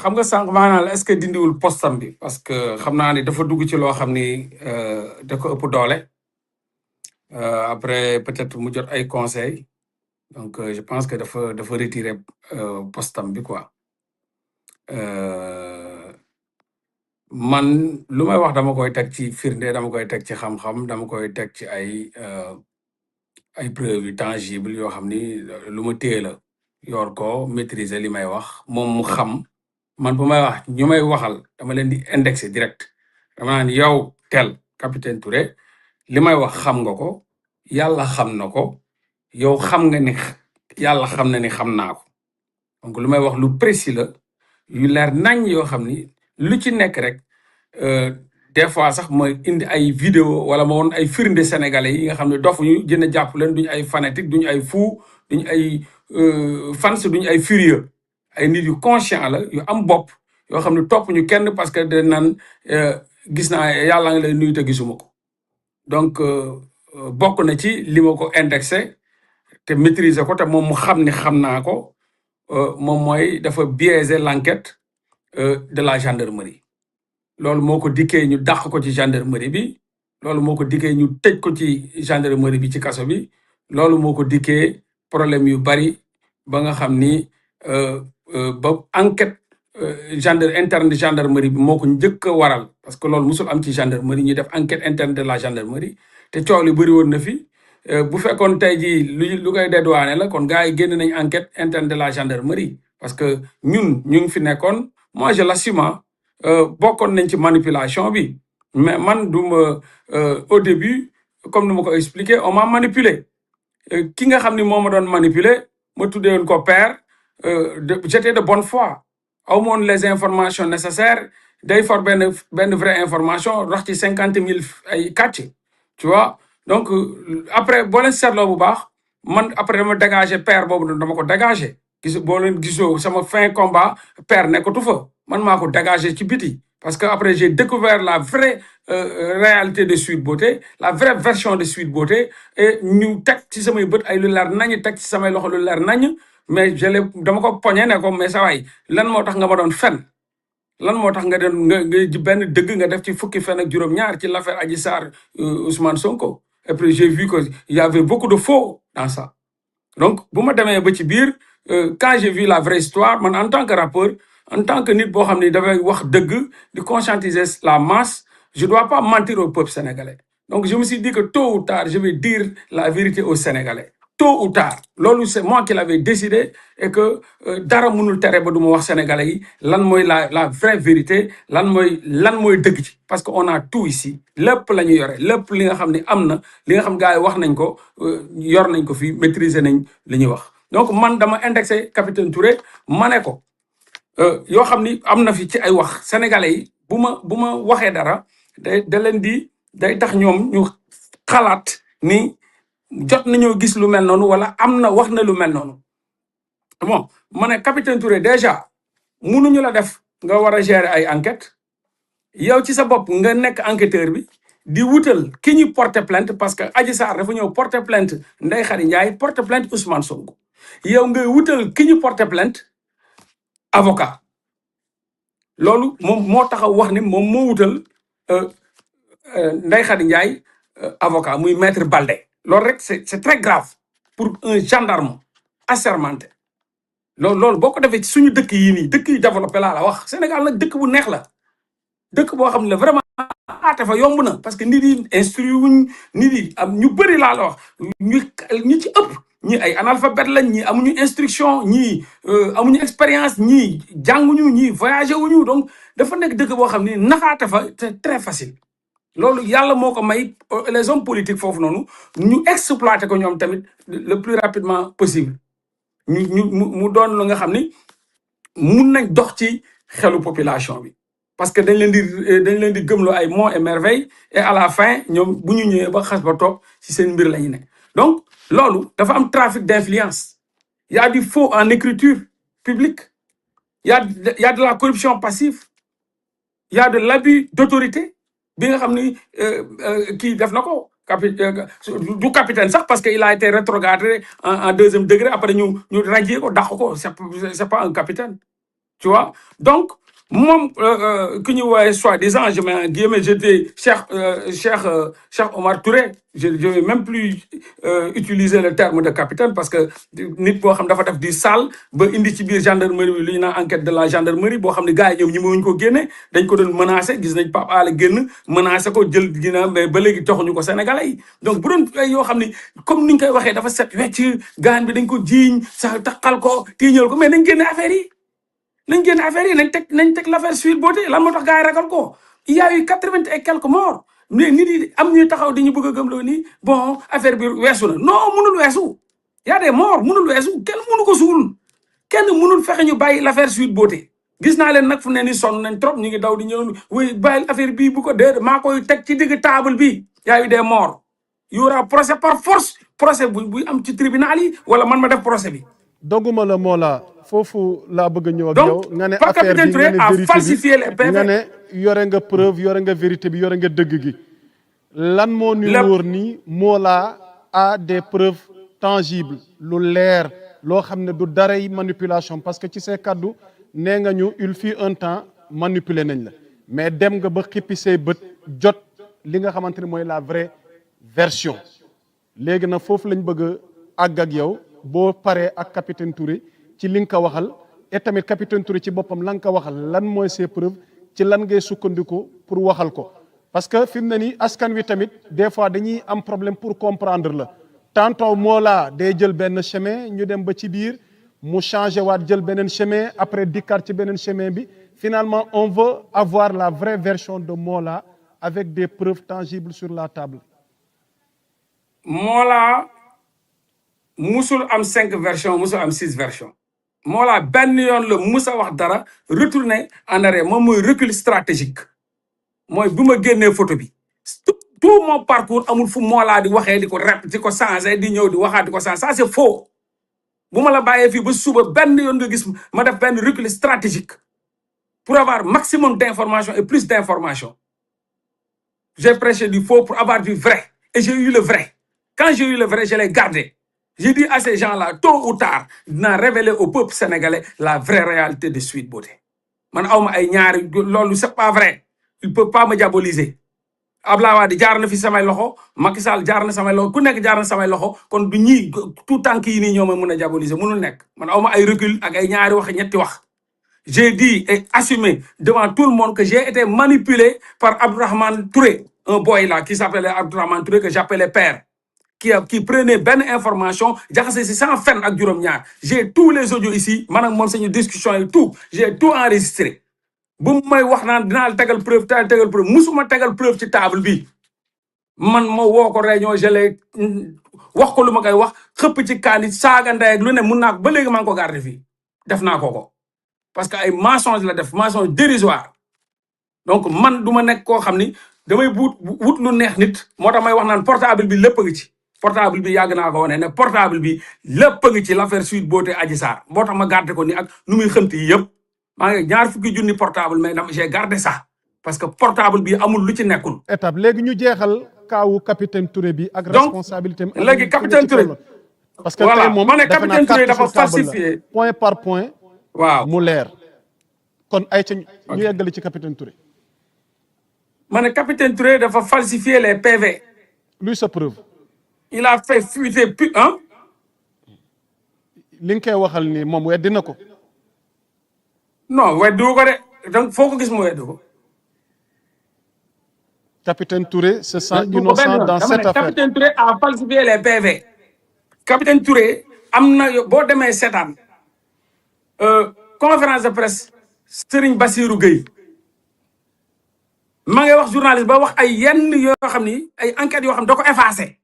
xam nga sànq maanaam la est-ce que dindiwul postam bi parce que xam naa ni dafa dugg ci loo xam ni da ko ëpp doole après peut-être mu jot ay conseils donc je pense que dafa retirer postam bi quoi. Man lu may wax dama koy teg ci firnde dama koy teg ci xam-xam dama koy teg ci ay preuves yu tangible yoo xam ni lu ma téye la yor ko maîtriser li may wax moom mu xam. Man bu may wax ñu may waxal dama leen di indexer direct dama naan yow tel capitaine Touré li may wax xam nga ko yàlla xam na ko yow xam nga ni yàlla xam na ni xam naa ko donc lu may wax lu précis la yu leer nañ yoo xam ni lu ci nekk rek des fois sax ma indi ay vidéo wala ma woon ay firnde sénégalais yi nga xam ne dofuñu jën a jàpp leen duñu ay fanatique duñu ay fou duñu ay fans duñu ay furieux ay nit yu conscient la yu am bopp yoo xam ne topp ñu kenn parce que da naan gis naa yàlla nga lay nuyu te gisuma ko donc bokk na ci li ma ko indexé te maîtriser ko te moom mu xam ne xam naa ko moom mooy dafa biaiser l'enquête de la gendarmerie loolu moo ko dikkee ñu dàq ko ci gendarmerie bi loolu moo ko dikkee ñu tëj ko ci gendarmerie bi ci kaso bi loolu moo ko dikkee problème yu bari ba nga xam ni ba enquête interne gendarmerie bi moo ko njëkk a waral parce que loolu musul am ci gendarmerie ñuy def enquête interne de la gendarmerie te coow li bëri woon na fi bu fekkoon tey jii lu koy dédouané la kon gars yi génn nañ enquête interne de la gendarmerie parce que ñun ñu ngi fi nekkoon moi je l'assume bokkoon nañ ci manipulation bi mais man du ma au début comme ni ma ko expliqué on m'a manipulé ki nga xam ni moo ma doon manipulé ma tuddee woon ko père j'étais de bonne foi aw moon les informations nécessaires day for benn vraie information rax ci 50 000 ay kàcc tu vois donc après boo leen seetloo bu baax man après dama dégagé père boobu dama ko dégagé boo leen gisoo sama fin combat père nekkatu fa man maa ko dégagé ci biti parce que après j'ai découvert la vraie réalité de Sweet Beauté la vraie version de Sweet Beauté et ñu teg ci samay bët ay lu leer nañ teg ci samay loxo lu leer nañ mais dama ko poñe ne ko mais sa waay lan moo tax nga ma doon fen lan moo tax nga doon nga benn dëgg nga def ci fukki fen ak juróom-ñaar ci l'affaire Adji Sarr Ousmane Sonko et puis j'ai vu que il y avait beaucoup de faux dans ça donc bu ma demee ba ci biir quand j'ai vu la vraie histoire man en tant que rappeur en tant que nit boo xam ne dafay wax dëgg di conscientiser la masse je dois pas mentir au peuple sénégalais donc je me suis dit que tôt ou tard je vais dire la vérité aux Sénégalais tôt ou tard loolu c'est moi qui l'avais décidé et que dara mënul tere ba du ma wax sénégalais yi lan mooy la vraie vérité lan mooy dëgg ci parce que on a tout ici lépp la ñu yore lépp li nga xam ne am na li nga xam gars yi wax nañ ko yor nañ ko fii maîtriser nañ li ñuy wax donc man dama indexé capitaine Touré ma ne ko yoo xam ni am na fi ci ay wax sénégalais yi bu ma waxee dara da leen di day tax ñoom ñu xalaat ni jot nañoo gis lu mel noonu wala am na wax na lu mel noonu bon ma ne capitaine Touré déjà mënuñu la def nga war a gérer ay enquête yow ci sa bopp nga nekk enquêteur bi di wutal ki ñu porter plainte parce que Adji Sarr dafa ñëw porter plainte Ndeye Khady Ndiaye porter plainte Ousmane Sonko yow ngay wutal ki ñu porter plainte avocat loolu moom moo taxaw wax ni moom moo wutal Ndeye Khady Ndiaye avocat muy maître Baldé loolu rek c'est très grave pour un gendarme assermenté loolu boo ko defee ci suñu dëkk yi nii dëkk yi développé laa la wax Sénégal nag dëkk bu neex la dëkk boo xam ne vraiment aate fa yomb na parce que nit yi instruit wuñ nit yi am ñu bëri laa la wax ñu ci ëpp ñii ay analphabète lañ ñii amuñu instruction ñii amuñu expérience ñii jànguñu ñii voyagé wuñu donc dafa nekk dëkk boo xam ne naxaate fa c'est très facile loolu yàlla moo ko may les hommes politiques foofu noonu ñu exploité ko ñoom tamit le plus rapidement possible mu doon lu nga xam ni mun nañ dox ci xelu population bi parce que dañ leen di gëmloo ay monts et merveilles et à la fin ñoom bu ñu ñëwee ba xas ba toog ci seen mbir la ñu ne donc loolu dafa am trafic d'influence il y a du faux en écriture publique il y a de la corruption passive il y a de l'abus d'autorité bi nga xam ni kii def na ko du capitaine sax parce que il a été rétrogradé en deuxième degré après ñu radier ko dàq ko c'est pas un capitaine tu vois. Donc moom ku ñu woowee soi-disant je mets en guillemets j'étais Cheikh Omar Touré je vais même plus utiliser le terme de capitaine parce que nit boo xam dafa def di sale ba indi ci biir gendarmerie bi lu ñu naan enquête de la gendarmerie boo xam ne gars yi ñoom ñi mënuñ ko génne dañ ko doon menacé gis nañ Pape Alé génn menacé ko jël dina mais ba léegi taxuñu ko Sénégalais yi donc bu doon ay yoo xam ne comme ni ñu koy waxee dafa set wecc gaan bi dañ ko jiiñ sax taxal ko tiiñal ko mais nañ génne affaire yi nañ génne affaire yi nañ teg l'affaire Sweet Beauté lan moo tax gars yi ragal ko il y a eu 80 et quelques morts mais nit yi am ñuy taxaw di ñu bëgg a gëmloo ni bon affaire bi weesu na non mënul weesu y a des morts mënul weesu kenn mënu ko suul kenn mënul fexe ñu bàyyi l'affaire Sweet Beauté gis naa leen nag fu ne ni sonn nañ trop ñu ngi daw di ñëw oui bàyyi affaire bii bu ko déet maa koy teg ci digg table bi y a eu des morts y aura procès par force procès buy am ci tribunal yi wala man ma def procès bi. dogguma la moo la foofu laa bëgg a ñëw ak yow. donc nga ne Pape affaire bi Capitaine Touré a falsifié les PV. nga ne yore nga preuve yore nga vérité bi yore nga dëgg gi. lan moo ñu wóor ni moo la a des preuves tangibles lu leer loo xam ne du daray manipulation parce que ci say kaddu nee nga ñu il fut un temps manipuler nañ la mais dem nga ba xippi say bët jot li nga xamante ni mooy la vraie version léegi nag foofu lañ bëgg a àgg ak yow boo paree ak capitaine Touré ci li nga ko waxal et tamit capitaine Touré ci boppam la nga ko waxal lan mooy ses preuves ci lan ngay sukkandiku pour waxal ko parce que fi mu ne nii askan wi tamit des fois dañuy am problème pour comprendre la tantôt moo laa day jël benn chemin ñu dem ba ci biir mu changé waat jël beneen chemin après dikkaat ci beneen chemin bi finalement on veut avoir la vraie version de Mollah avec des preuves tangibles sur la table. Mollah musul am 5 versions musul am 6 versions Mollah benn yoon la musa wax dara retourner en arrière moom mooy recul stratégique mooy bu ma génnee photo bi tout mon parcours amul fu Mollah di waxee di ko rep di ko changé di ñëw di waxaat di ko changé ça c'est faux bu ma la bàyyee fii ba suba benn yoon nga gis ma def benn recul stratégique pour avoir maximum d'informations et plus d'informations j'ai prêché du faux pour avoir du vrai et j'ai eu le vrai quand j'ai eu le vrai je l'ai gardé j'ai dit à ces gens-là tôt ou tard dinaa révéler au peuple sénégalais la vraie réalité de Sweet Beauté man awma ay ñaari loolu c'est pas vrai il peut pas me diaboliser Abdoulaye Wade jaar na fi samay loxo Macky Sall jaar na samay loxo ku nekk jaar na samay loxo kon du ñii tout tànk yi nii ñoo ma mën a diaboliser mënul nekk man awma ay recul ak ay ñaari wax ñetti wax j'ai dit et assumé devant tout le monde que j'ai été manipulé par Abdourahmane Touré un boy là qui s'appelait Abdourahmane Touré que j'appelais père qui prenait benn information jaxase si sans fen ak juróom-ñaar j'ai tous les audios ici man ak moom sañu discussion yi tout j'ai tout enregistré bu may wax naan dinaa tegal preuve musuma tegal preuve ci table bi man ma woo ko réunion gelé wax ko lu ma koy wax xëpp ci kaani saaga ndey ak lu ne mun naa ko ba léegi maa ngi ko garder fii def naa ko parce que ay mensonge la def mensonge dérisoire donc man du ma nekk koo xam ni damay wut lu neex nit moo tax may wax naan portable bi lépp a ngi ci portable bi yàgg naa ko wane ne portable bi lépp a ngi ci l'affaire Sweet Beauté Adji Sarr moo tax ma garder ko ni ak nu muy xënt yi yëpp maa ngi ñaar fukki junni portable mais j'ai gardé ça parce que portable bi amul lu ci nekkul. étape léegi ñu jeexal kaawu capitaine Touré bi ak responsabilité am. léegi capitaine Touré parce que tey moom ma ne capitaine Touré dafa falsifié point par point. waaw mu leer. kon ay ca ñu yeggali ci capitaine Touré. ma ne capitaine Touré dafa falsifier les PV. luy sa preuve. il a fait fuiter li nga koy waxal ni moom weddi na ko. non weddi wu ko de donc foo ko gis mu weddi ko. capitaine Touré se sent innocent dans cette affaire. capitaine Touré a falsifié les PV. capitaine Touré am na boo demee seetaan conférence de presse Serigne Bassirou Gueye ma ngay wax journaliste ba wax ay yenn yoo xam ni ay enquêtes yoo xam da ko effacé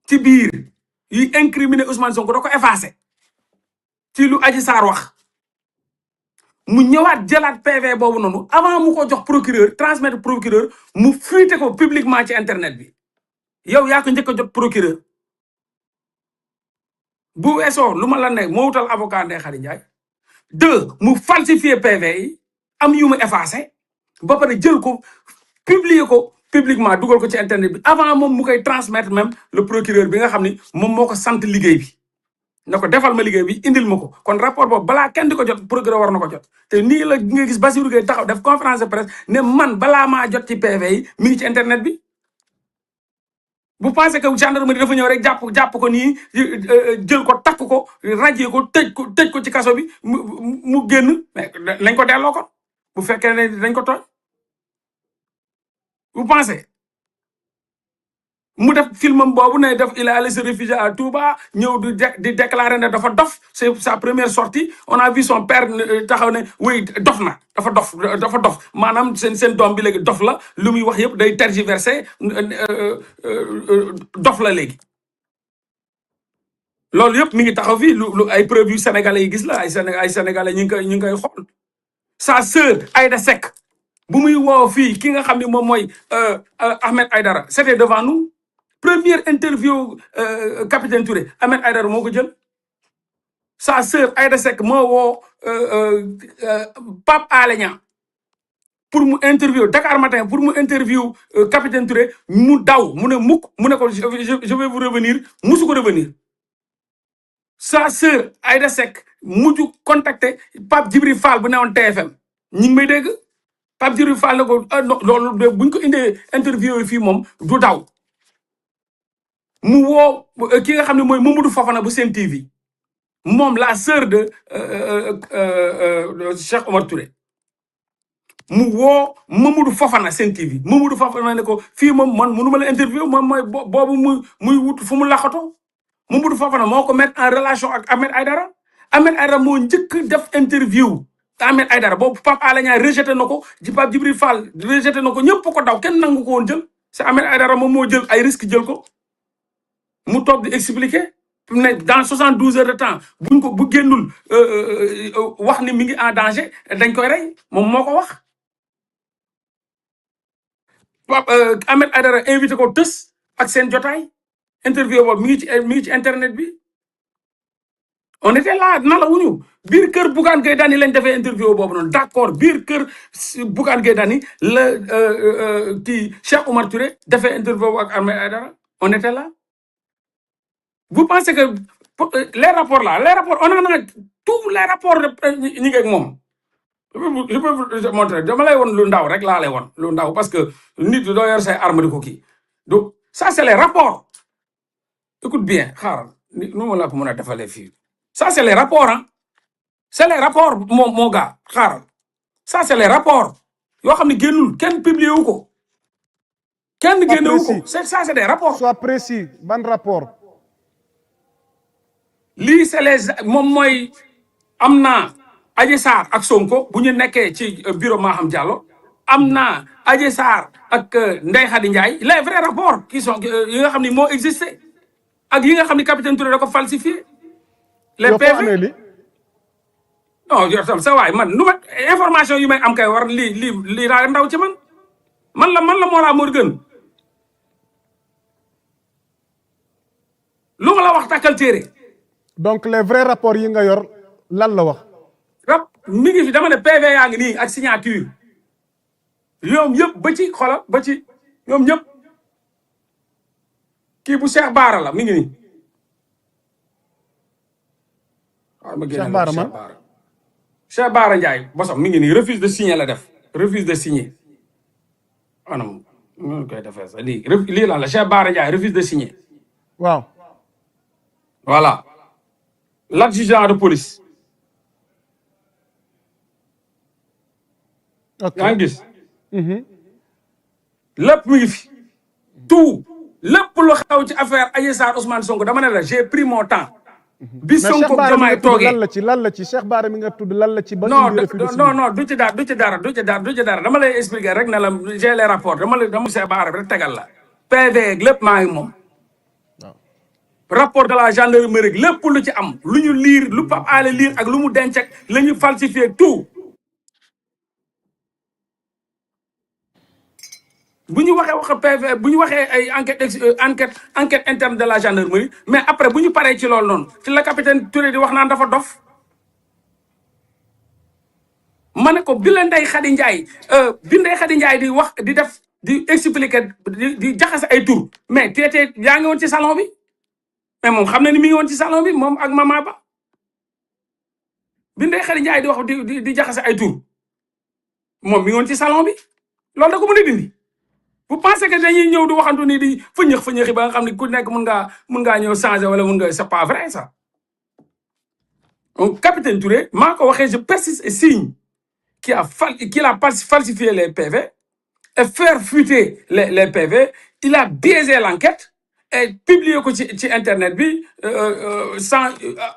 ci biir yi incriminé Ousmane Sonko da ko effacé ci lu Adji Sarr wax mu ñëwaat jëlaat PV boobu noonu avant mu ko jox procureur transmettre procureur mu fuité ko publiquement ci internet bi yow yaa ko njëkk a jot procureur bu weesoo lu ma la ne moo wutal avocat Ndeye Khady Ndiaye 2 mu falsifier PV yi am yu mu effacé ba pare jël ko publier ko publiquement dugal ko ci internet bi avant moom mu koy transmettre même le procureur bi nga xam ni moom moo ko sant liggéey bi ne ko defal ma liggéey bi indil ma ko kon rapport boobu balaa kenn di ko jot procureur war na ko jot te nii la nga gis Bassirou Gueye taxaw def conférence de presse ne man balaa maa jot ci PV yi mi ngi ci internet bi. bu pensé que gendarmerie dafa ñëw rek jàpp ko nii jël ko takk ko rajee ko tëj ko ci kaso bi mu génn mais nañ ko delloo ko bu fekkee ne dañ ko tooñ vous pensez mu def filmam boobu ne def il est allé se réfugier à Touba ñëw di déclarer ne dafa dof c'est sa première sortie on a vu son père taxaw ne oui dof na dafa dof maanaam seen doom bi léegi dof la lu muy wax yëpp day tergiverser dof la léegi loolu yëpp mi ngi taxaw fii lu ay preuves yu sénégalais yi gis la ay sénégalais ñu ngi koy xool sa sœur Aïda Seck bu muy woo fii ki nga xam ne moom mooy Ahmed Aïdara c'était devant nous première interview capitaine Touré Ahmed Aïdara moo ko jël sa sœur Aïda Seck moo woo Pape Alé Niang pour mu interview Dakar Matin pour mu interview capitaine Touré mu daw mu ne mukk mu ne ko je vais vous revenir musu ko revenir sa sœur Aïda Seck mujj contacter Pape Djibril Fall bu newoon TFM ñi ngi may dégg Pape Djibril Fall ne ko loolu de buñ ko indee interview yi fii moom du daw mu woo ki nga xam ne mooy Mamadou Fofana bu Sen TV moom la sœur de Cheikh Omar Touré mu woo Mamadou Fofana Sen TV Mamadou Fofana ne ko fii moom man mënu ma la interview moom mooy boobu muy wut fu mu laxatoo Mamadou Fofana moo ko mettre en relation ak Ahmed Aïdara Ahmed Aïdara moo njëkk def interview Ahmed Aïdara boobu Pape Alé Niang rejeté na ko Pape Djibril Fall rejeté na ko ñëpp ko daw kenn nangu ko woon jël c'est Ahmed Aïdara moom moo jël ay risque jël ko mu toog di expliquer ne dans 72 heures de temps buñ ko bu génnul wax ni mi ngi en danger dañ koy rey moom moo ko wax Ahmed Aïdara invité ko tës ak seen jotaay interview boobu mi ngi ci internet bi on était là nala wuñu biir kër Bougane Gueye Dany lañ defee interview boobu noonu d'accord biir kër Bougane Gueye Dany la kii Cheikh Oumar Touré defee interview boobu ak Ahmed Aïdara on était là vous pensez que les rapports on en a tous les rapports ñi ngi ak moom je peux vous montrer dama lay woon lu ndaw rek laa lay woon lu ndaw parce que nit doo yor say arme di ko kii donc ça c'est les rapports écoute bien xaaral nu ma la ko mën a defalee fii ça c'est les rapports ah c'est les rapports moo gars xaaral ça c'est les rapports yoo xam ne génnul kenn publié wu ko kenn génnewu ko ça c'est des rapports sois précis ban rapport lii c'est les moom mooy am naa Adji Sarr ak Sonko bu ñu nekkee ci bureau Maham Diallo am naa Adji Sarr ak Ndeye Khady Ndiaye les vrais rapports qui sont yi nga xam ne moo existé ak yi nga xam ne capitaine Touré da ko falsifié les PV non yow tam sa waay man nu ma information yu may am kay war lii daa ndaw ci man la Mollah Morgun lu ma la wax takkal téere donc les vrais rapports yi nga yor lan la wax mi ngi fi dama ne PV yaa ngi nii ak signature ñoom yëpp ba ci xola ba ci ñoom ñëpp kii bu Cheikh Bara la mi ngi nii waaw ma Cheikh Bara man Cheikh Bara Ndiaye bosom mi ngi nii refuse de signer la def refuse de signer anam ñu koy defee sax lii lan la Cheikh Bara Ndiaye refuse de signer waaw voilà l'adjudant de police yaa ngi gis lépp mi ngi fi tout lépp lu xew ci affaire Adji Sarr Ousmane Sonko dama ne la j'ai pris mon temps bi Sonko Diomaye toogee lan la ci Cheikh Bara mi nga tudd lan la ci ba non du ci dara dama lay expliquer rek ne la j'ai les rapports dama Cheikh Bara rek tegal la PV lépp maa ngi moom rapport de la gendarmerie lépp lu ci am lu ñu liir lu Pape Alé liir ak lu mu denc ak la ñu falsifié tout bu ñu waxee PV bu ñu waxee ay enquête interne de la gendarmerie mais après bu ñu paree ci loolu noonu ci la capitaine Touré di wax naan dafa dof ma ne ko bi la Ndeye Khady Ndiaye di wax di def di expliquer di jaxase ay tur mais teetee yaa ngi woon ci salon bi mais moom xam na ni mi ngi woon ci salon bi moom ak Mama Ba bi Ndeye Khady Ndiaye di wax di jaxase ay tur moom mi ngi woon ci salon bi loolu da ko mën a dindi. vous pensez que dañuy ñëw di waxantu ni di fëñëx ba nga xam ne ku nekk mun ngaa ñëw changer wala mun nga c'est pas vrai ça. Donc capitaine Touré maa ko waxee je persiste et signe qu'il a falsifié les PV et faire fuiter les PV. Il a biaisé l'enquête et publié ko ci internet bi sans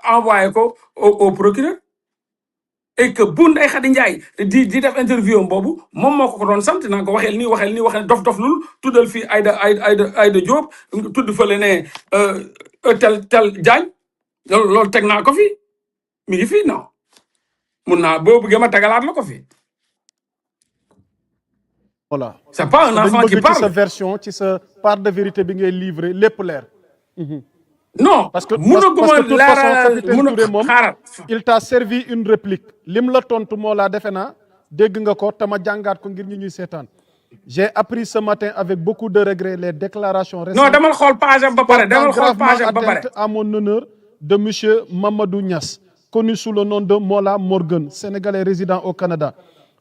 envoyer ko au procureur. Et que bu Ndeye Khady Ndiaye di def interview am boobu moom moo ko doon sant naa ko waxeel nii dof lul tuddal fii Aïda Diop tudd fële ne tel Diagne loolu teg naa ko fi mi ngi fii non mun naa boo bëggee ma tegalaat la ko fi. voilà c'est pas un enfant qui parle. ci sa version ci sa part de vérité bi ngay livré lépp leer. non parce que capitaine Touré moom il t'a servi une réplique lim la tontu moo laa defe naa dégg nga ko tama jàngaat ko ngir ñuy seetaan. J'ai appris ce matin avec beaucoup de regret les déclarations récentes. Non, demal xool page am ba pare demal xool page am ba pare. À mon honneur de monsieur Mamadou Niass, connu sous le nom de Mola Morgan, sénégalais résident au Canada.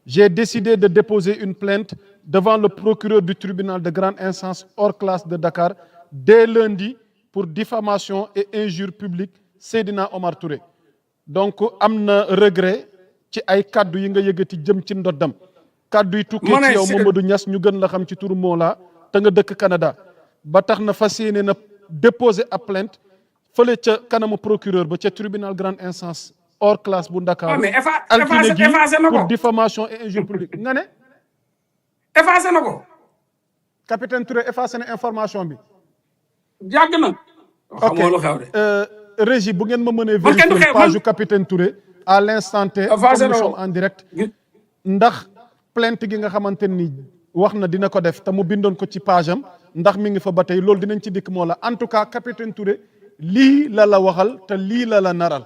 J'ai décidé de déposer une plainte devant le procureur du tribunal de grande instance hors classe de Dakar dès lundi pour diffamation et injure publique Seydina Omar Touré. Donc am na regret ci ay kaddu yi nga yëgati jëm ci ndoddam. kaddu yi tukkee ci yow Mamadou Niass ñu gën la xam ci turu Mola te nga dëkk Canada ba tax na fas yéene na déposer ab plainte fële ca kanamu procureur ba ca tribunal grande instance hors classe bu Dakar. mais altine gi effacé na ko pour diffamation et injure publique nga ne. effacé na ko. capitaine Touré effacé na information bi. yàgg na. ok régie bu ngeen ma mënee man kenn du vérifier xeex page capitaine Touré à l'instant T comme nous sommes en direct ndax plainte gi nga xamante ni wax na dina ko def te mu bindoon ko ci page am ndax mi ngi fa ba tey loolu dinañ ci dikk moo la en tout cas capitaine Touré lii la la waxal te lii la la naral.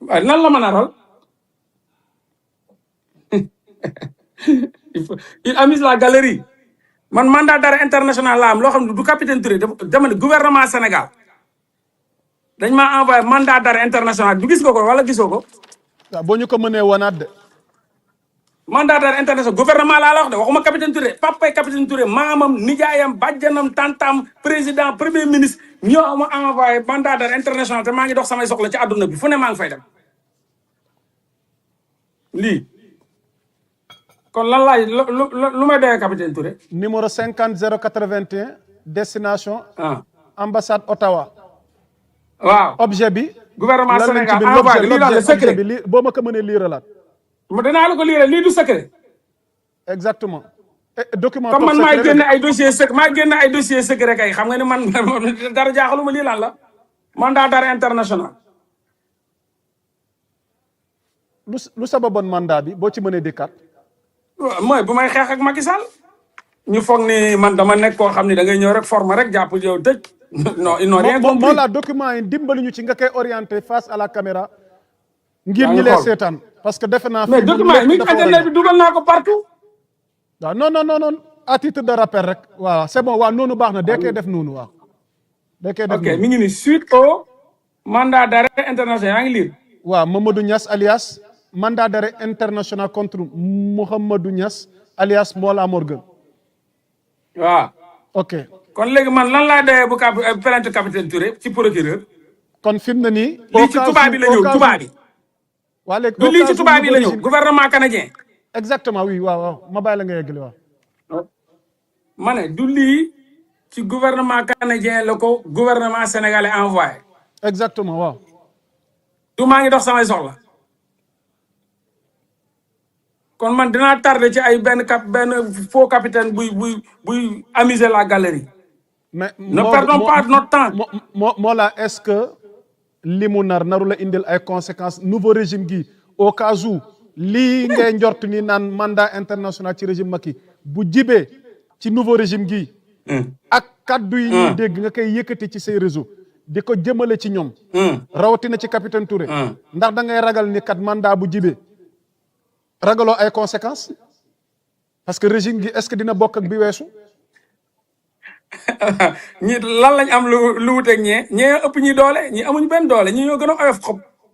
waaw nan la ma naral il amuse la galerie man mandat d'arrêt international la am loo xam ne du capitaine Touré dama ne gouvernement Sénégal dañ maa envoyé mandat d'arrêt international du gis nga ko wala gisoo ko. waaw boo ñu ko mënee wanaat de. mandat d'arrêt international gouvernement laa la wax de waxuma capitaine Touré papay capitaine Touré maamam nijaayam bàjjanam tantam président premier ministre ñoo ma envoyé mandat d'arrêt international te maa ngi dox samay soxla ci àdduna bi fu ne maa ngi fay dem lii kon lan laay lu may doyee capitaine Touré. numéro 50 081 destination. ambassade Ottawa. waaw objet bi. gouvernement Sénégal envoyé lii daal le secret bi lii boo ma ko mënee liiralaat. dinaa la ko liiral lii du secret. exactement. document comme man maay génne ay dossier secret maa génne ay dossier secret kay xam nga ni man dara jaaxaluma lii lan la mandat d'arrêt international. lu sababoon mandat bi boo ci mënee dikkaat. mooy bu may xeex ak Macky Sall ñu foog ni man dama nekk koo xam ne da ngay ñëw rek former rek jàpp yow tëj. non ils n'ont rien compris moo la document yi dimbali ñu ci nga koy orienté face à la caméra. ngir ñi lay seetaan parce que defe naa. mais document yi mi ngi internet bi dugal naa ko partout. waaw non à titre de rappel rek. waaw c'est bon waaw noonu baax na dee koy def noonu waaw. dee koy def ok mi ngi ni suite au mandat d'arrêt international yaa ngi lire. waaw Mamadou Niass alias mandat d'arrêt international contre Mouhamadou Niass alias Mola Morgan. waaw. ok. kon léegi man lan laa doyee bu plainte capitaine Touré ci procureur. kon fi mu ne nii. lii ci tubaab bi la ñëw tubaab bi. waa léegi du lii ci tubaab bi la ñëw gouvernement canadien. exactement oui waaw ma bàyyi la nga yeggali waaw. ma ne du lii ci gouvernement canadien la ko gouvernement sénégalais envoyé. exactement waaw. du maa ngi dox samay soxla. kon man dinaa tardé ci ay benn faux capitaine buy amuser la galerie. mais ne perdons pas notre temps. moo la est-ce que li mu naru la indil ay conséquences nouveau régime gi au cas où lii ngay njort ni naan mandat international ci régime Macky bu jibee ci nouveau régime gi ak kaddu yi ñuy dégg nga koy yëkkati ci say réseau di ko jëmale ci ñoom. rawatina ci capitaine Touré. ndax da ngay ragal ni kat mandat bu jibee ragaloo ay conséquences parce que régime gi est-ce que dina bokk ak bi weesu. ñi lan lañ am lu wuteeg ñee ëpp ñi doole ñi amuñ benn doole ñi ñoo gën a oyof xob